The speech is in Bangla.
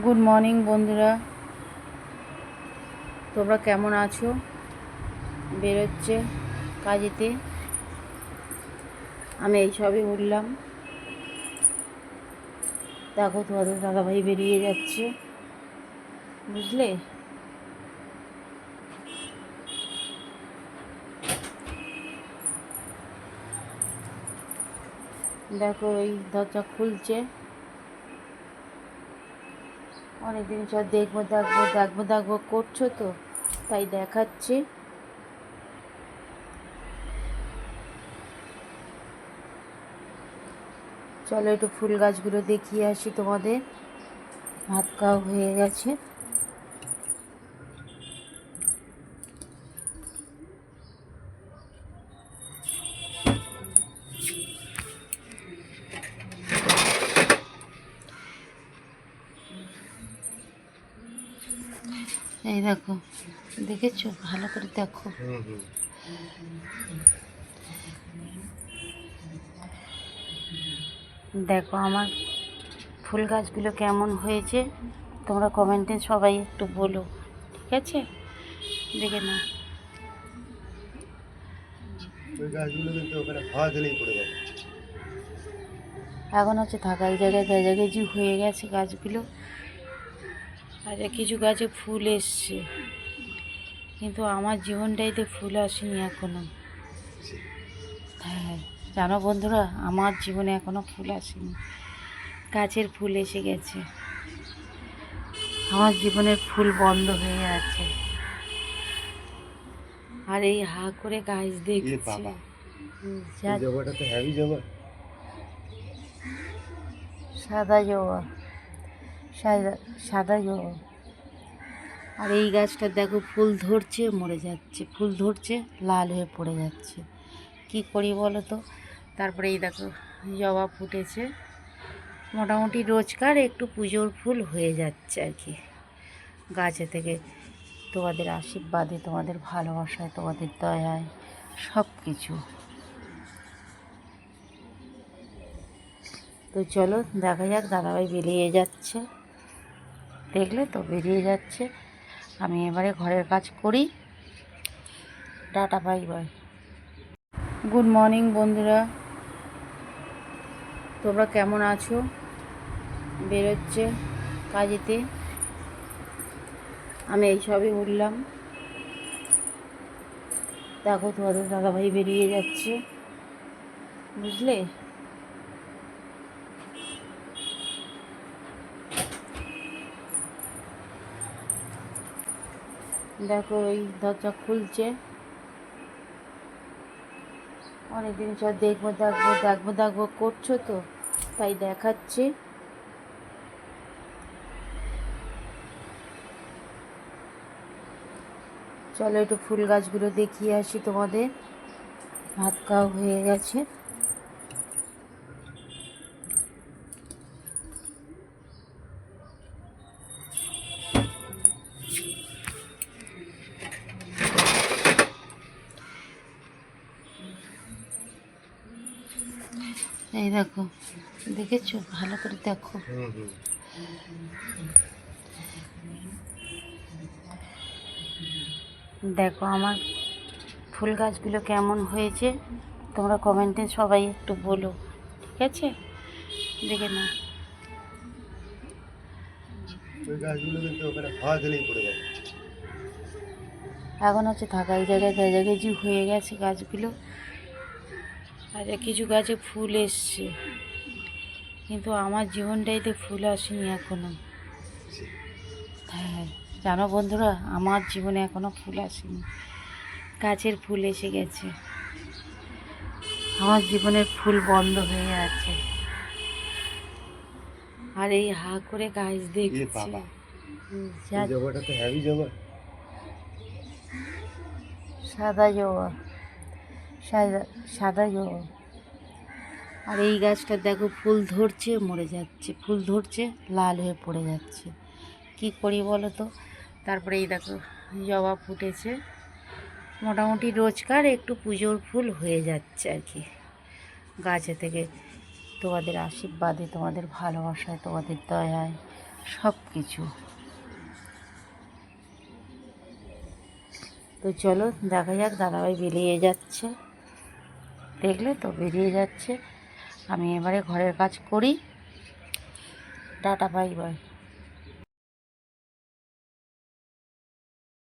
গুড মর্নিং বন্ধুরা, তোমরা কেমন আছো? বেরোচ্ছে কাজেতে, আমি এই সবই উঠলাম। দেখো তোমাদের দাদাভাই বেরিয়ে যাচ্ছে, বুঝলে? দেখো এই দরজা খুলছে। অনেকদিন সব দেখবো দেখবো দেখবো দেখবো করছো তো, তাই দেখাচ্ছি। চলো একটু ফুল গাছগুলো দেখিয়ে আসি তোমাদের। ভাত খাওয়া হয়ে গেছে। এই দেখো, দেখেছো? ভালো করে দেখো। দেখো আমার ফুল গাছগুলো কেমন হয়েছে, তোমরা কমেন্টে সবাই একটু বলো, ঠিক আছে? দেখে নাও। ওই গাছগুলো কিন্তু ওখানে হাওয়া দিলেই পড়ে যাবে। এখন হচ্ছে থাকা এই জায়গায় গেজাগেজি হয়ে গেছে গাছগুলো। আর কিছু গাছে ফুল এসছে, কিন্তু আমার জীবনটাইতে ফুল আসেনি এখনো। হ্যাঁ, জানো বন্ধুরা, আমার জীবনে এখনো ফুল আসেনি। গাছের ফুল এসে গেছে, আমার জীবনের ফুল বন্ধ হয়ে আছে। আর এই হা করে গাছ দেখছে। এই জবাটা তো হেভি জবা। সাদা জবা, সাদা সাদা জবা। আর এই গাছটা দেখো, ফুল ধরছে মরে যাচ্ছে, ফুল ধরছে লাল হয়ে পড়ে যাচ্ছে। কি করি বলো তো? তারপরে এই দেখো জবা ফুটেছে। মোটামুটি রোজকার একটু পুজোর ফুল হয়ে যাচ্ছে আর কি, গাছে থেকে। তোমাদের আশীর্বাদে, তোমাদের ভালোবাসায়, তোমাদের দয়ায়, সব কিছু। তো চলো দেখা যাক। দাদাভাই বেরিয়ে যাচ্ছে, দেখলে তো বেরিয়ে যাচ্ছে। আমি এবারে ঘরের কাজ করি। Tata, bye bye. Good morning বন্ধুরা, তোমরা কেমন আছো? বেরোচ্ছে কাজেতে, আমি এই সবই উঠলাম। দেখো তোমাদের দাদাভাই বেরিয়ে যাচ্ছে, বুঝলে? দেখো এই দরজা খুলছে। অনেকদিন সব দেখবো দেখবো দেখবো দেখবো করছো তো, তাই দেখাচ্ছি। চলো একটু ফুল গাছগুলো দেখিয়ে আসি তোমাদের। ভাত খাওয়া হয়ে গেছে। এই দেখো, দেখেছো? ভালো করে দেখো। দেখো আমার ফুল গাছগুলো কেমন হয়েছে, তোমরা কমেন্টে সবাই একটু বলো, ঠিক আছে? দেখে নাও। ওই গাছগুলো কিন্তু ওখানে হাওয়া দিলেই পড়ে যাবে। এখন হচ্ছে থাকা এই জায়গায় গেজাগেজি হয়ে গেছে গাছগুলো। আর কিছু গাছে ফুল এসছে, কিন্তু আমার জীবনটাইতে ফুল আসেনি এখনো। হ্যাঁ, জানো বন্ধুরা, আমার জীবনে এখনো ফুল আসেনি। গাছের ফুল এসে গেছে, আমার জীবনের ফুল বন্ধ হয়ে আছে। আর এই হা করে গাছ দেখছে। এই জবাটা তো হেভি জবা। সাদা জবা, সাদা সাদা জবা। আর এই গাছটা দেখো, ফুল ধরছে মরে যাচ্ছে, ফুল ধরছে লাল হয়ে পড়ে যাচ্ছে। কি করি বলো তো? তারপরে এই দেখো জবা ফুটেছে। মোটামুটি রোজকার একটু পুজোর ফুল হয়ে যাচ্ছে আর কি, গাছে থেকে। তোমাদের আশীর্বাদে, তোমাদের ভালোবাসায়, তোমাদের দয়ায়, সব কিছু। তো চলো দেখা যাক, দাদাভাই বেরিয়ে যাচ্ছে, দেখলে তো বেরিয়ে যাচ্ছে। আমি এবারে ঘরের কাজ করি। Tata, bye bye.